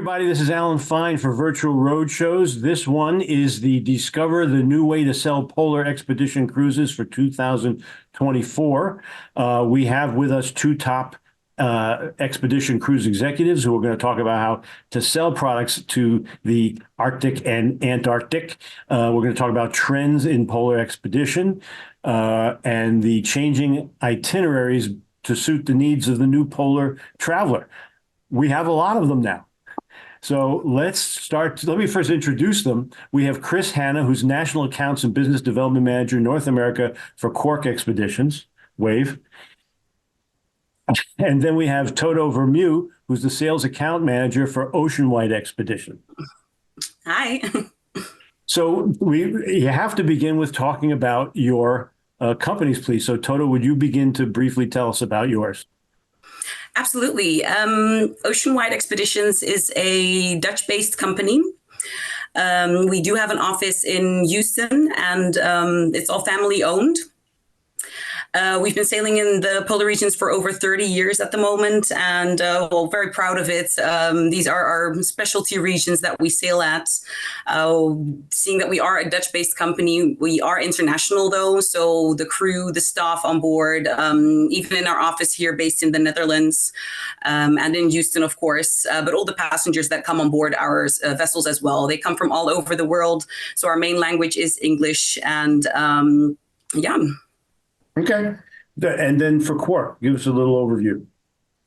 everybody. This is Alan Fine for Virtual Roadshows. This one is the Discover the New Way to Sell Polar Expedition Cruises for 2024. We have with us two top expedition cruise executives who are going to talk about how to sell products to the Arctic and Antarctic. We're going to talk about trends in polar expedition and the changing itineraries to suit the needs of the new polar traveler. We have a lot of them now. So let's start. Let me first introduce them. We have Chris Hanna, who's National Accounts and Business Development Manager, North America for Quark Expeditions, WAVE. And then we have Toto Vermew, who's the Sales Account Manager for Oceanwide Expedition. Hi. So you have to begin with talking about your companies, please. So Toto, would you begin to briefly tell us about yours? Absolutely. Oceanwide Expeditions is a Dutch-based company. We do have an office in Houston, and it's all family-owned. We've been sailing in the polar regions for over 30 years at the moment, and we're very proud of it. These are our specialty regions that we sail at. Seeing that we are a Dutch-based company, we are international though, so the crew, the staff on board, even in our office here based in the Netherlands and in Houston, of course, but all the passengers that come on board our vessels as well, they come from all over the world. So our main language is English, and yeah. Okay. And then for Quark, give us a little overview.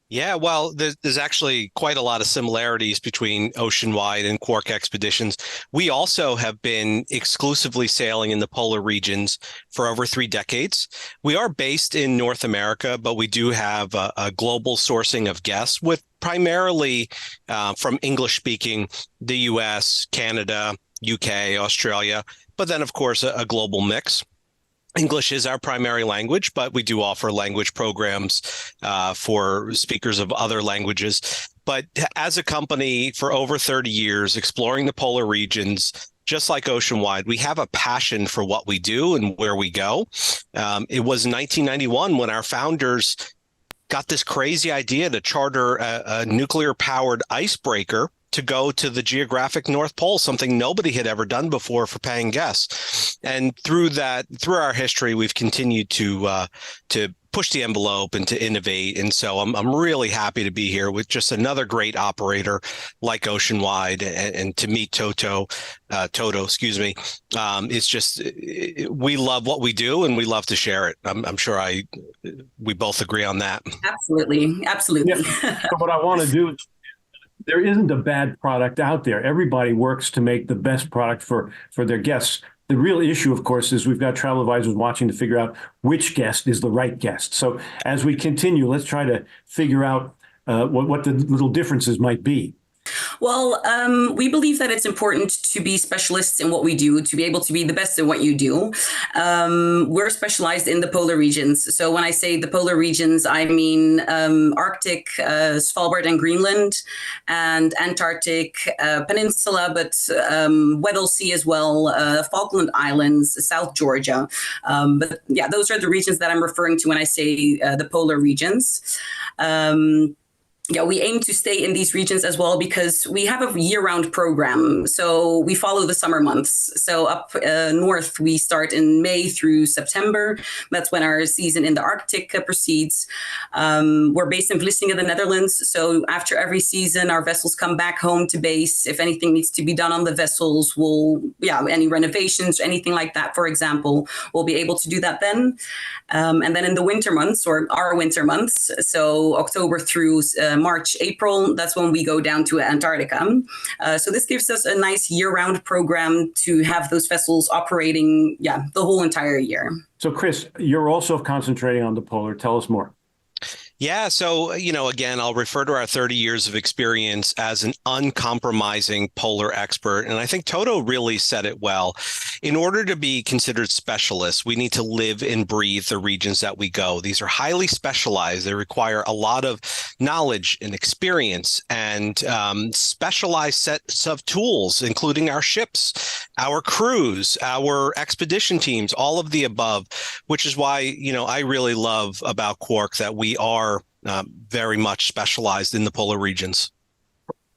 Yeah, well, there's actually quite a lot of similarities between Oceanwide and Quark Expeditions. We also have been exclusively sailing in the polar regions for over 3 decades. We are based in North America, but we do have a global sourcing of guests with primarily from English-speaking, the US, Canada, UK, Australia, but then, of course, a global mix. English is our primary language, but we do offer language programs for speakers of other languages. But as a company for over 30 years, exploring the polar regions, just like Oceanwide, we have a passion for what we do and where we go. It was 1991 when our founders got this crazy idea to charter a nuclear-powered icebreaker to go to the geographic North Pole, something nobody had ever done before for paying guests. And through our history, we've continued to push the envelope and to innovate. And so I'm really happy to be here with just another great operator like Oceanwide, and to meet Toto, excuse me. It's just, we love what we do and we love to share it. I'm sure we both agree on that. Absolutely. Absolutely. Yeah. So what I want to do, there isn't a bad product out there. Everybody works to make the best product for their guests. The real issue, of course, is we've got travel advisors watching to figure out which guest is the right guest. So as we continue, let's try to figure out what the little differences might be. Well, we believe that it's important to be specialists in what we do, to be able to be the best in what you do. We're specialized in the polar regions. So when I say the polar regions, I mean Arctic, Svalbard and Greenland, and Antarctic Peninsula, but Weddell Sea as well, Falkland Islands, South Georgia. But yeah, those are the regions that I'm referring to when I say the polar regions. Yeah, we aim to stay in these regions as well because we have a year-round program. So we follow the summer months. So up north, we start in May through September. That's when our season in the Arctic proceeds. We're based in Vlissingen, the Netherlands. So after every season, our vessels come back home to base. If anything needs to be done on the vessels, any renovations, anything like that, for example, we'll be able to do that then. And then in the winter months, or our winter months, so October through March, April, that's when we go down to Antarctica. So this gives us a nice year-round program to have those vessels operating, the whole entire year. So Chris, you're also concentrating on the polar. Tell us more. Yeah. So, again, I'll refer to our 30 years of experience as an uncompromising polar expert. And I think Toto really said it well. In order to be considered specialists, we need to live and breathe the regions that we go. These are highly specialized. They require a lot of knowledge and experience and specialized sets of tools, including our ships, our crews, our expedition teams, all of the above, which is why, I really love about Quark that we are very much specialized in the polar regions.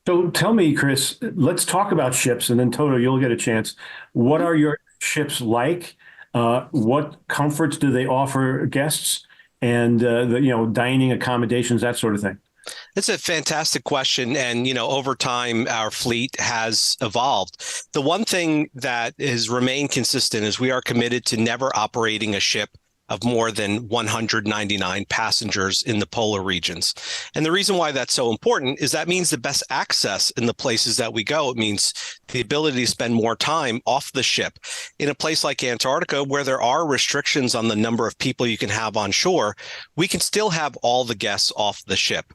So tell me, Chris, let's talk about ships, and then Toto, you'll get a chance. What are your ships like? What comforts do they offer guests? And dining accommodations, that sort of thing. It's a fantastic question. And, over time, our fleet has evolved. The one thing that has remained consistent is we are committed to never operating a ship of more than 199 passengers in the polar regions. And the reason why that's so important is that means the best access in the places that we go. It means the ability to spend more time off the ship. In a place like Antarctica, where there are restrictions on the number of people you can have on shore, we can still have all the guests off the ship.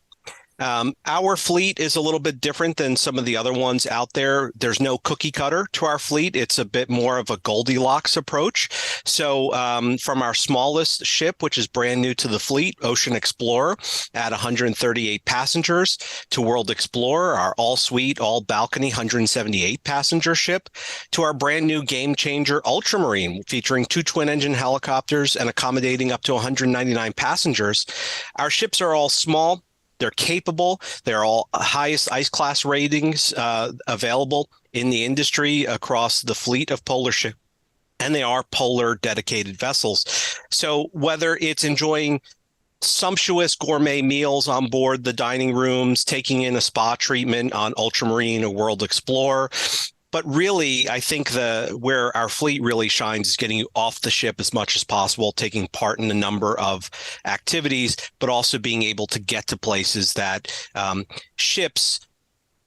Our fleet is a little bit different than some of the other ones out there. There's no cookie cutter to our fleet. It's a bit more of a Goldilocks approach. So from our smallest ship, which is brand new to the fleet, Ocean Explorer, at 138 passengers, to World Explorer, our all-suite, all-balcony, 178 passenger ship, to our brand new game changer Ultramarine, featuring 2 twin-engine helicopters and accommodating up to 199 passengers. Our ships are all small. They're capable. They're all highest ice class ratings available in the industry across the fleet of polar ships. And they are polar dedicated vessels. So whether it's enjoying sumptuous gourmet meals on board the dining rooms, taking in a spa treatment on Ultramarine or World Explorer, but really, I think where our fleet really shines is getting you off the ship as much as possible, taking part in a number of activities, but also being able to get to places that ships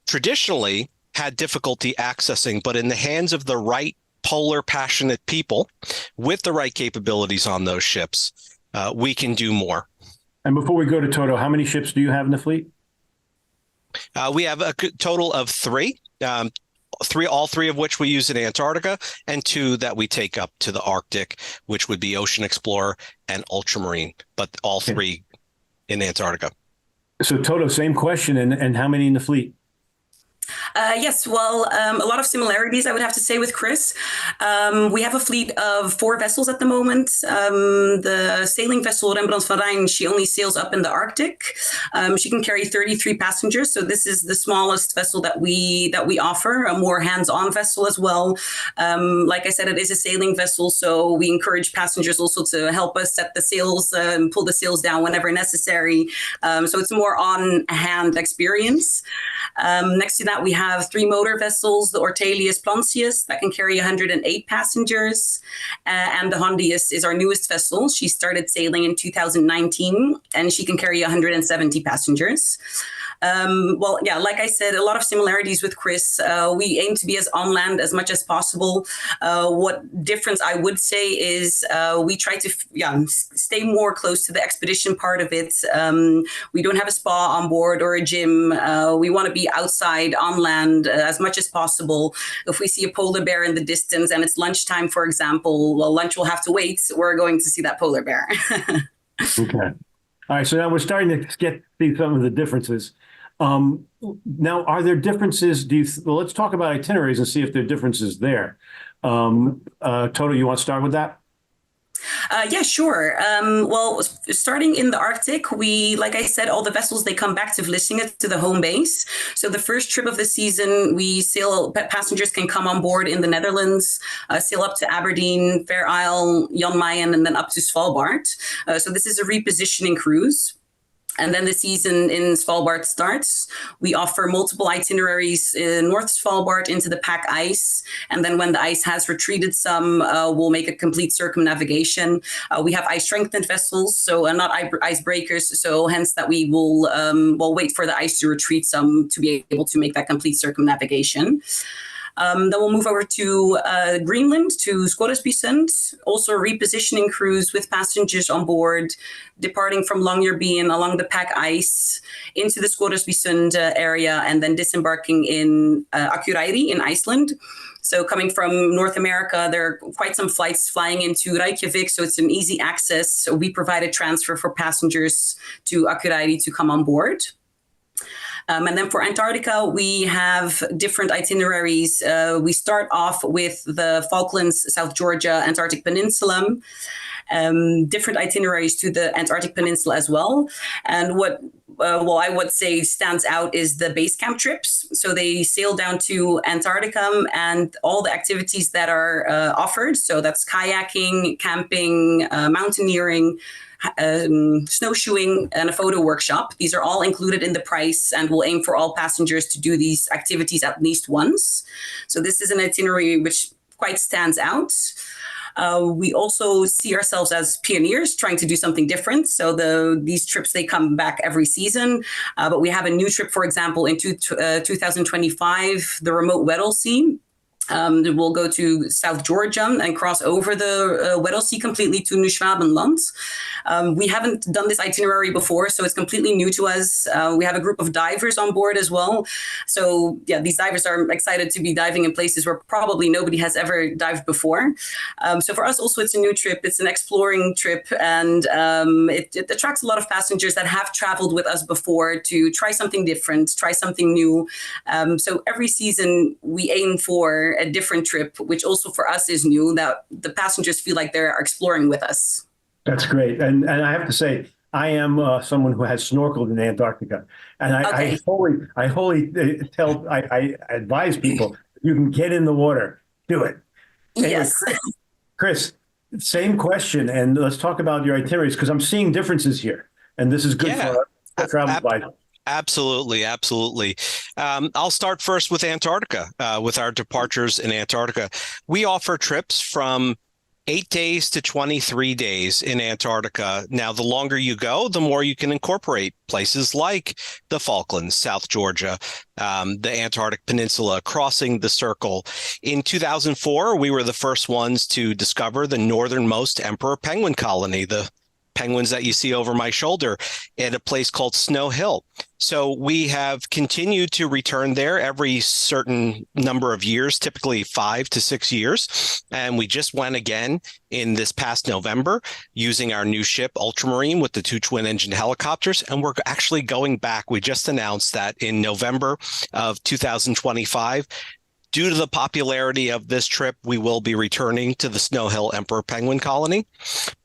traditionally had difficulty accessing, but in the hands of the right polar passionate people with the right capabilities on those ships, we can do more. And before we go to Toto, how many ships do you have in the fleet? We have a total of 3. All three of which we use in Antarctica, and 2 that we take up to the Arctic, which would be Ocean Explorer and Ultramarine, but all 3 in Antarctica. So Toto, same question, and how many in the fleet? Yes, well, a lot of similarities, I would have to say, with Chris. We have a fleet of 4 vessels at the moment. The sailing vessel Rembrandt van Rijn, she only sails up in the Arctic. She can carry 33 passengers, so this is the smallest vessel that we offer, a more hands-on vessel as well. Like I said, it is a sailing vessel, so we encourage passengers also to help us set the sails and pull the sails down whenever necessary. So it's a more on-hand experience. Next to that, we have 3 motor vessels, the Ortelius Plancius, that can carry 108 passengers. And the Hondius is our newest vessel. She started sailing in 2019, and she can carry 170 passengers. Well, yeah, like I said, a lot of similarities with Chris. We aim to be as on land as much as possible. What difference I would say is we try to stay more close to the expedition part of it. We don't have a spa on board or a gym. We want to be outside on land as much as possible. If we see a polar bear in the distance and it's lunchtime, for example, well, lunch will have to wait. We're going to see that polar bear. Okay. All right. So now we're starting to see some of the differences. Now, are there differences? Let's talk about itineraries and see if there are differences there. Toto, you want to start with that? Yeah, sure. Well, starting in the Arctic, like I said, all the vessels, they come back to Vlissingen, to the home base. So the first trip of the season, passengers can come on board in the Netherlands, sail up to Aberdeen, Fair Isle, Jan Mayen, and then up to Svalbard. So this is a repositioning cruise. And then the season in Svalbard starts. We offer multiple itineraries in North Svalbard into the pack ice. And then when the ice has retreated some, we'll make a complete circumnavigation. We have ice-strengthened vessels, so not icebreakers. So hence that we will wait for the ice to retreat some to be able to make that complete circumnavigation. Then we'll move over to Greenland, to Scoresbysund, also a repositioning cruise with passengers on board, departing from Longyearbyen along the pack ice into the Scoresbysund area, and then disembarking in Akureyri in Iceland. So coming from North America, there are quite some flights flying into Reykjavik, so it's an easy access. So we provide a transfer for passengers to Akureyri to come on board. And then for Antarctica, we have different itineraries. We start off with the Falklands, South Georgia, Antarctic Peninsula. different itineraries to the Antarctic Peninsula as well. And what I would say stands out is the base camp trips. So they sail down to Antarctica and all the activities that are offered. So that's kayaking, camping, mountaineering, snowshoeing, and a photo workshop. These are all included in the price and will aim for all passengers to do these activities at least once. So this is an itinerary which quite stands out. We also see ourselves as pioneers trying to do something different. So these trips, they come back every season. But we have a new trip, for example, in 2025, the remote Weddell Sea. We'll go to South Georgia and cross over the Weddell Sea completely to Nieuw-Schwabenland. We haven't done this itinerary before, so it's completely new to us. We have a group of divers on board as well. So yeah, these divers are excited to be diving in places where probably nobody has ever dived before. So for us also, it's a new trip. It's an exploring trip, and it attracts a lot of passengers that have traveled with us before to try something different, try something new. So every season we aim for a different trip, which also for us is new, that the passengers feel like they're exploring with us. That's great. And I have to say, I am someone who has snorkeled in Antarctica. And I advise people, if you can get in the water, do it. Anyway, Yes. Chris, same question. And let's talk about your itineraries, because I'm seeing differences here. And this is good for our travel advisors. Absolutely. I'll start first with Antarctica, with our departures in Antarctica. We offer trips from 8 days to 23 days in Antarctica. Now, the longer you go, the more you can incorporate places like the Falklands, South Georgia, the Antarctic Peninsula, crossing the Circle. In 2004, we were the first ones to discover the northernmost emperor penguin colony, the penguins that you see over my shoulder, at a place called Snow Hill. So we have continued to return there every certain number of years, typically 5 to 6 years. And we just went again in this past November using our new ship, Ultramarine, with the 2 twin-engine helicopters. And we're actually going back. We just announced that in November of 2025. Due to the popularity of this trip, we will be returning to the Snow Hill Emperor Penguin Colony.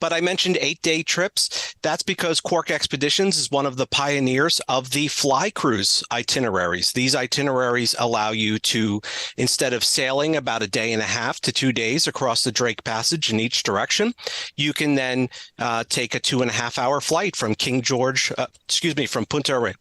But I mentioned 8-day trips. That's because Quark Expeditions is one of the pioneers of the fly cruise itineraries. These itineraries allow you to, instead of sailing about a day and a half to 2 days across the Drake Passage in each direction, you can then take a 2.5-hour flight from from Punta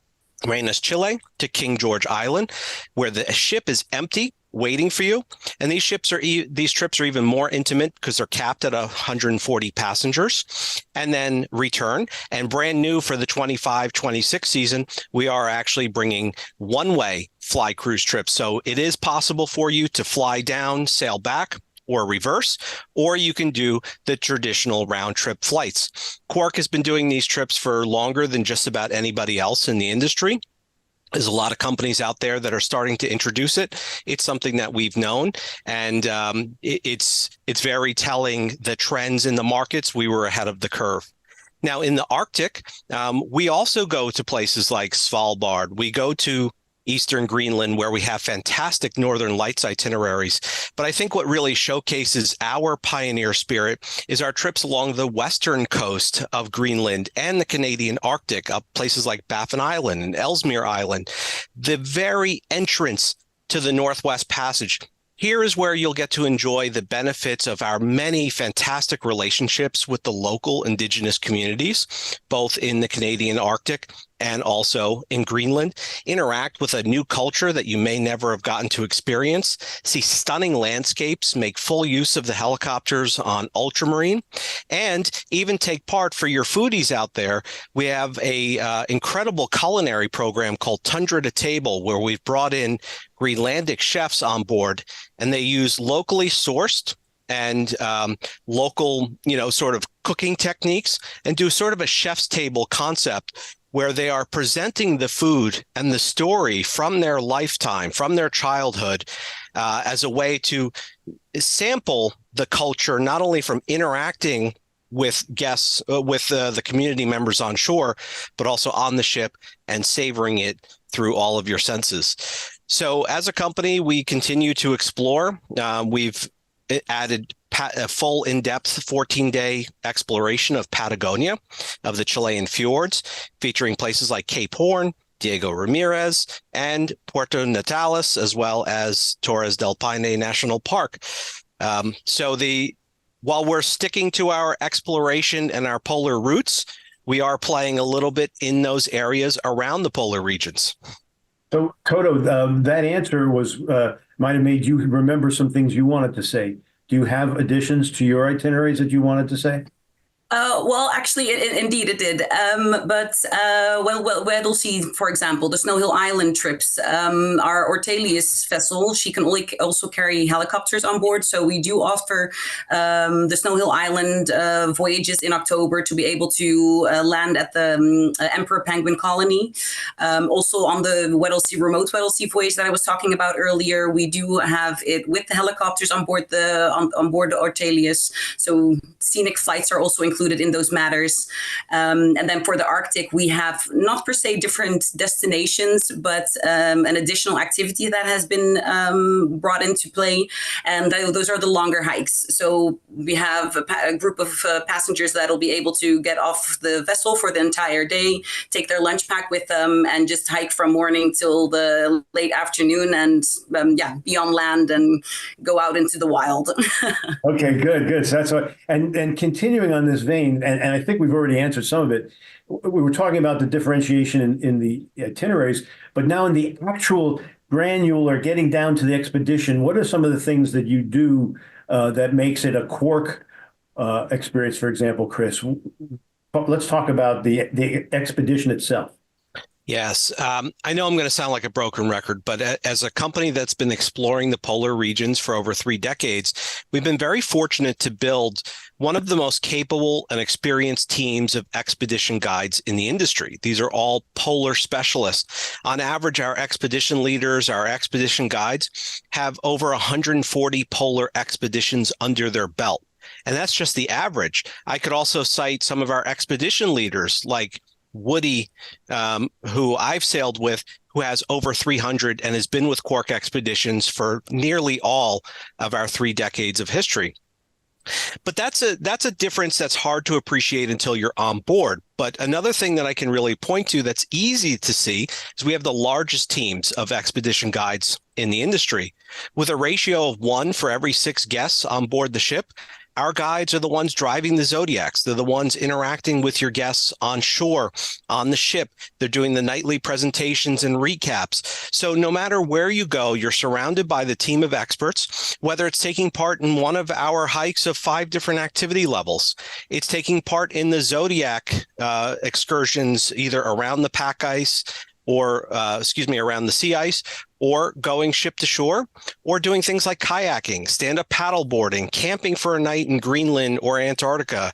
Arenas, Chile to King George Island, where the ship is empty, waiting for you. And these trips are even more intimate because they're capped at 140 passengers, and then return. And brand new for the 25-26 season, we are actually bringing one-way fly cruise trips. So it is possible for you to fly down, sail back, or reverse, or you can do the traditional round trip flights. Quark has been doing these trips for longer than just about anybody else in the industry. There's a lot of companies out there that are starting to introduce it. It's something that we've known, and it's very telling the trends in the markets. We were ahead of the curve. Now, in the Arctic, we also go to places like Svalbard. We go to Eastern Greenland, where we have fantastic Northern Lights itineraries. But I think what really showcases our pioneer spirit is our trips along the western coast of Greenland and the Canadian Arctic, up places like Baffin Island and Ellesmere Island. The very entrance to the Northwest Passage. Here is where you'll get to enjoy the benefits of our many fantastic relationships with the local indigenous communities, both in the Canadian Arctic and also in Greenland. Interact with a new culture that you may never have gotten to experience, see stunning landscapes, make full use of the helicopters on Ultramarine, and even take part, for your foodies out there. We have a incredible culinary program called Tundra to Table, where we've brought in Greenlandic chefs on board, and they use locally sourced and local, sort of cooking techniques, and do sort of a chef's table concept, where they are presenting the food and the story from their lifetime, from their childhood, as a way to sample the culture, not only from interacting with guests, with the community members on shore, but also on the ship, and savoring it through all of your senses. So as a company, we continue to explore. We've added a full in-depth 14-day exploration of Patagonia, of the Chilean fjords, featuring places like Cape Horn, Diego Ramirez, and Puerto Natales, as well as Torres del Paine National Park. While we're sticking to our exploration and our polar routes, we are playing a little bit in those areas around the polar regions. So, Toto, that answer might have made you remember some things you wanted to say. Do you have additions to your itineraries that you wanted to say? Well, actually, indeed it did. We'll see, for example, the Snow Hill Island trips. Our Ortelius vessel, she can also carry helicopters on board. So we do offer the Snow Hill Island voyages in October to be able to land at the Emperor Penguin Colony. Also on the remote Weddell Sea voyage that I was talking about earlier, we do have it with the helicopters on board on board the Ortelius. So scenic flights are also included in those matters. And then for the Arctic, we have not per se different destinations, but an additional activity that has been brought into play. And those are the longer hikes. So we have a group of passengers that'll be able to get off the vessel for the entire day, take their lunch pack with them, and just hike from morning till the late afternoon and be on land and go out into the wild. Okay, good. So that's what, and continuing on this vein, and I think we've already answered some of it. We were talking about the differentiation in the itineraries, but now in the actual granular, getting down to the expedition, what are some of the things that you do that makes it a Quark experience, for example, Chris? Let's talk about the expedition itself. Yes. I know I'm going to sound like a broken record, but as a company that's been exploring the polar regions for over 3 decades, we've been very fortunate to build one of the most capable and experienced teams of expedition guides in the industry. These are all polar specialists. On average, our expedition leaders, our expedition guides, have over 140 polar expeditions under their belt. And that's just the average. I could also cite some of our expedition leaders like Woody, who I've sailed with, who has over 300 and has been with Quark Expeditions for nearly all of our 3 decades of history. But that's a difference that's hard to appreciate until you're on board. But another thing that I can really point to that's easy to see is we have the largest teams of expedition guides in the industry. With a ratio of 1 for every 6 guests on board the ship, our guides are the ones driving the Zodiacs. They're the ones interacting with your guests on shore, on the ship. They're doing the nightly presentations and recaps. So no matter where you go, you're surrounded by the team of experts, whether it's taking part in one of our hikes of 5 different activity levels. It's taking part in the Zodiac excursions, either around the pack ice or, around the sea ice, or going ship to shore, or doing things like kayaking, stand-up paddleboarding, camping for a night in Greenland or Antarctica.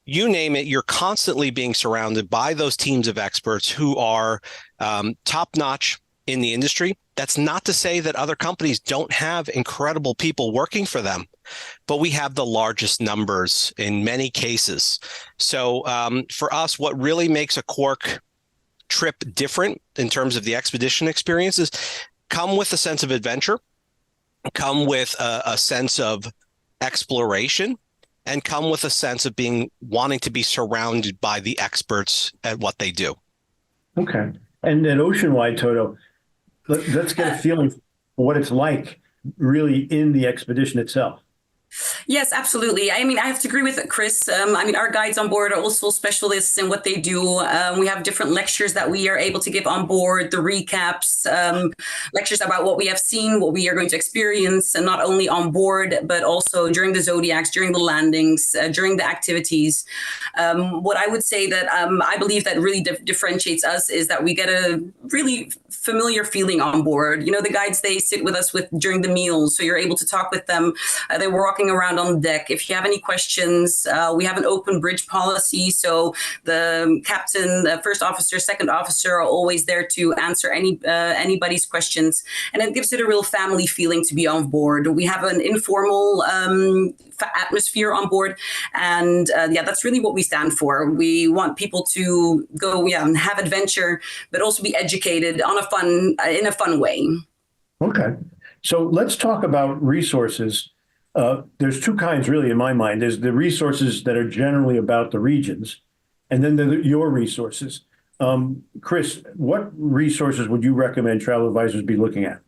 You name it, you're constantly being surrounded by those teams of experts who are top-notch in the industry. That's not to say that other companies don't have incredible people working for them, but we have the largest numbers in many cases. So for us, what really makes a Quark trip different in terms of the expedition experiences come with a sense of adventure, come with a sense of exploration, and come with a sense of wanting to be surrounded by the experts at what they do. Okay. And at Oceanwide, Toto, let's get a feeling for what it's like really in the expedition itself. Yes, absolutely. I mean, I have to agree with Chris. Our guides on board are also specialists in what they do. We have different lectures that we are able to give on board, the recaps, lectures about what we have seen, what we are going to experience, and not only on board, but also during the Zodiacs, during the landings, during the activities. What I would say that I believe that really differentiates us is that we get a really familiar feeling on board. You know, the guides, they sit with us during the meals, so you're able to talk with them. They were walking around on the deck. If you have any questions, we have an open bridge policy. So the captain, the first officer, second officer are always there to answer anybody's questions. And it gives it a real family feeling to be on board. We have an informal atmosphere on board. And that's really what we stand for. We want people to go and have adventure, but also be educated in a fun way. Okay. So let's talk about resources. there's two kinds really in my mind. There's the resources that are generally about the regions, and then your resources. Chris, what resources would you recommend travel advisors be looking at?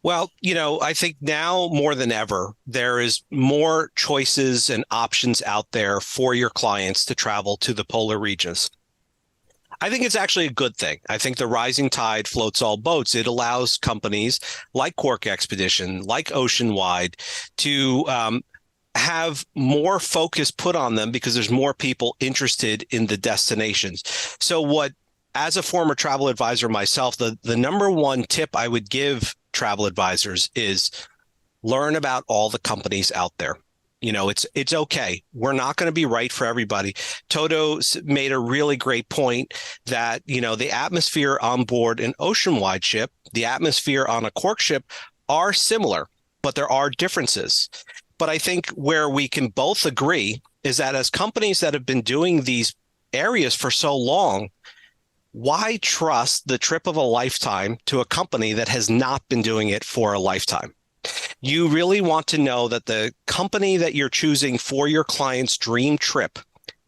Well, I think now more than ever, there is more choices and options out there for your clients to travel to the polar regions. I think it's actually a good thing. I think the rising tide floats all boats. It allows companies like Quark Expedition, like Oceanwide, to have more focus put on them because there's more people interested in the destinations. So as a former travel advisor myself, the number one tip I would give travel advisors is learn about all the companies out there. It's okay. We're not going to be right for everybody. Toto made a really great point that, the atmosphere on board an ocean-wide ship, the atmosphere on a Quark ship are similar, but there are differences. But I think where we can both agree is that as companies that have been doing these areas for so long, why trust the trip of a lifetime to a company that has not been doing it for a lifetime? You really want to know that the company that you're choosing for your client's dream trip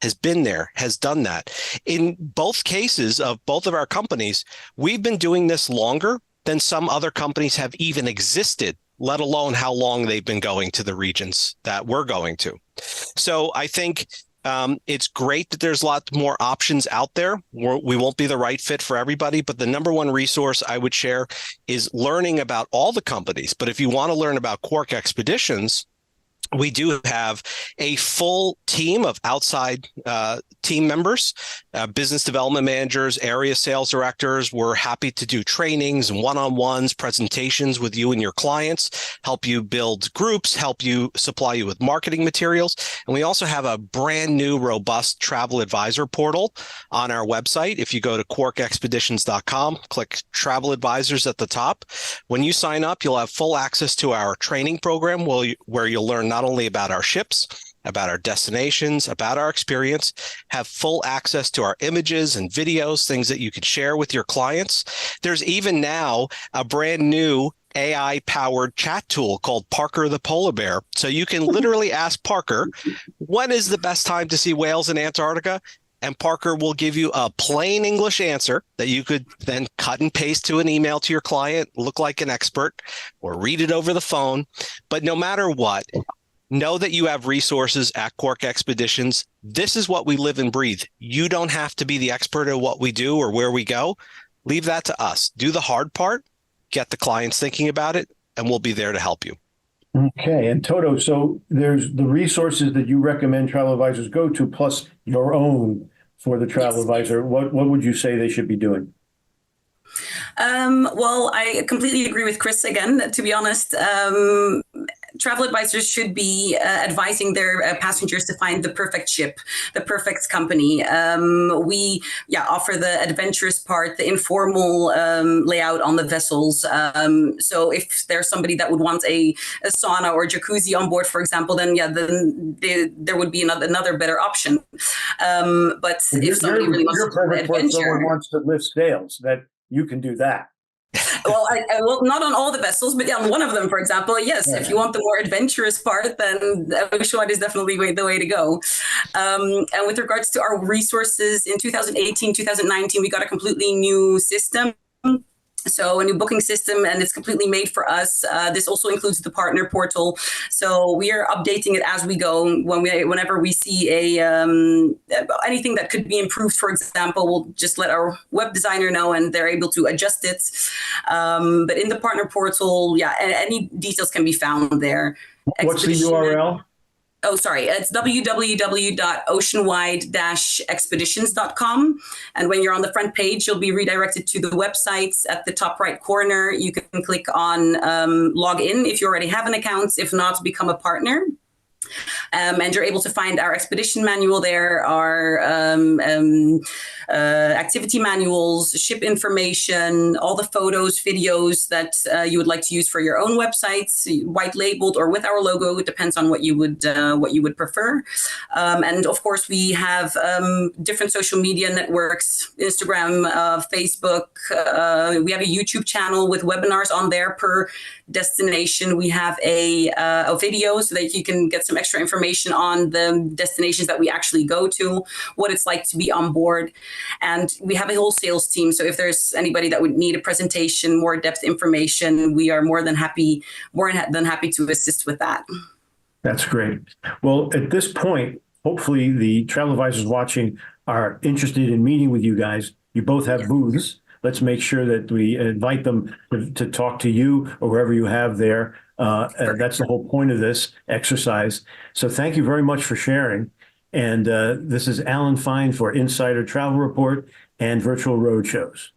has been there, has done that. In both cases of both of our companies, we've been doing this longer than some other companies have even existed, let alone how long they've been going to the regions that we're going to. So I think it's great that there's a lot more options out there. We won't be the right fit for everybody, but the number one resource I would share is learning about all the companies. But if you want to learn about Quark Expeditions, we do have a full team of outside team members, business development managers, area sales directors. We're happy to do trainings and one-on-ones, presentations with you and your clients, help you build groups, help you supply you with marketing materials. And we also have a brand new, robust travel advisor portal on our website. If you go to quarkexpeditions.com, click travel advisors at the top. When you sign up, you'll have full access to our training program where you'll learn not only about our ships, about our destinations, about our experience, have full access to our images and videos, things that you can share with your clients. There's even now a brand new AI-powered chat tool called Parker the Polar Bear. So you can literally ask Parker, when is the best time to see whales in Antarctica? And Parker will give you a plain English answer that you could then cut and paste to an email to your client, look like an expert, or read it over the phone. But no matter what, know that you have resources at Quark Expeditions. This is what we live and breathe. You don't have to be the expert at what we do or where we go. Leave that to us. Do the hard part, get the clients thinking about it, and we'll be there to help you. Okay. And Toto, so there's the resources that you recommend travel advisors go to, plus your own for the travel advisor. What would you say they should be doing? Well, I completely agree with Chris again. To be honest, travel advisors should be advising their passengers to find the perfect ship, the perfect company. We offer the adventurous part, the informal layout on the vessels. So if there's somebody that would want a sauna or jacuzzi on board, for example, then there would be another better option. But if somebody really wants to do an adventure, someone wants to lift sails, that you can do that. Well, well, not on all the vessels, but on one of them, for example, yes. If you want the more adventurous part, then Oceanwide is definitely the way to go. And with regards to our resources, in 2018, 2019, we got a completely new system. So a new booking system, and it's completely made for us. This also includes the partner portal. So we are updating it as we go. Whenever we see anything that could be improved, for example, we'll just let our web designer know, and they're able to adjust it. But in the partner portal, any details can be found there. What's the URL? Oh, sorry. It's www.oceanwide-expeditions.com. And when you're on the front page, you'll be redirected to the websites. At the top right corner, you can click on log in if you already have an account. If not, become a partner. And you're able to find our expedition manual there, our activity manuals, ship information, all the photos, videos that you would like to use for your own websites, white labeled or with our logo. It depends on what you would prefer. And of course, we have different social media networks: Instagram, Facebook. We have a YouTube channel with webinars on there per destination. We have a video so that you can get some extra information on the destinations that we actually go to, what it's like to be on board. And we have a whole sales team. So if there's anybody that would need a presentation, more depth information, we are more than happy to assist with that. That's great. Well, at this point, hopefully the travel advisors watching are interested in meeting with you guys. You both have booths. Let's make sure that we invite them to talk to you or wherever you have there. And that's the whole point of this exercise. So thank you very much for sharing. And this is Alan Fine for Insider Travel Report and Virtual Roadshows.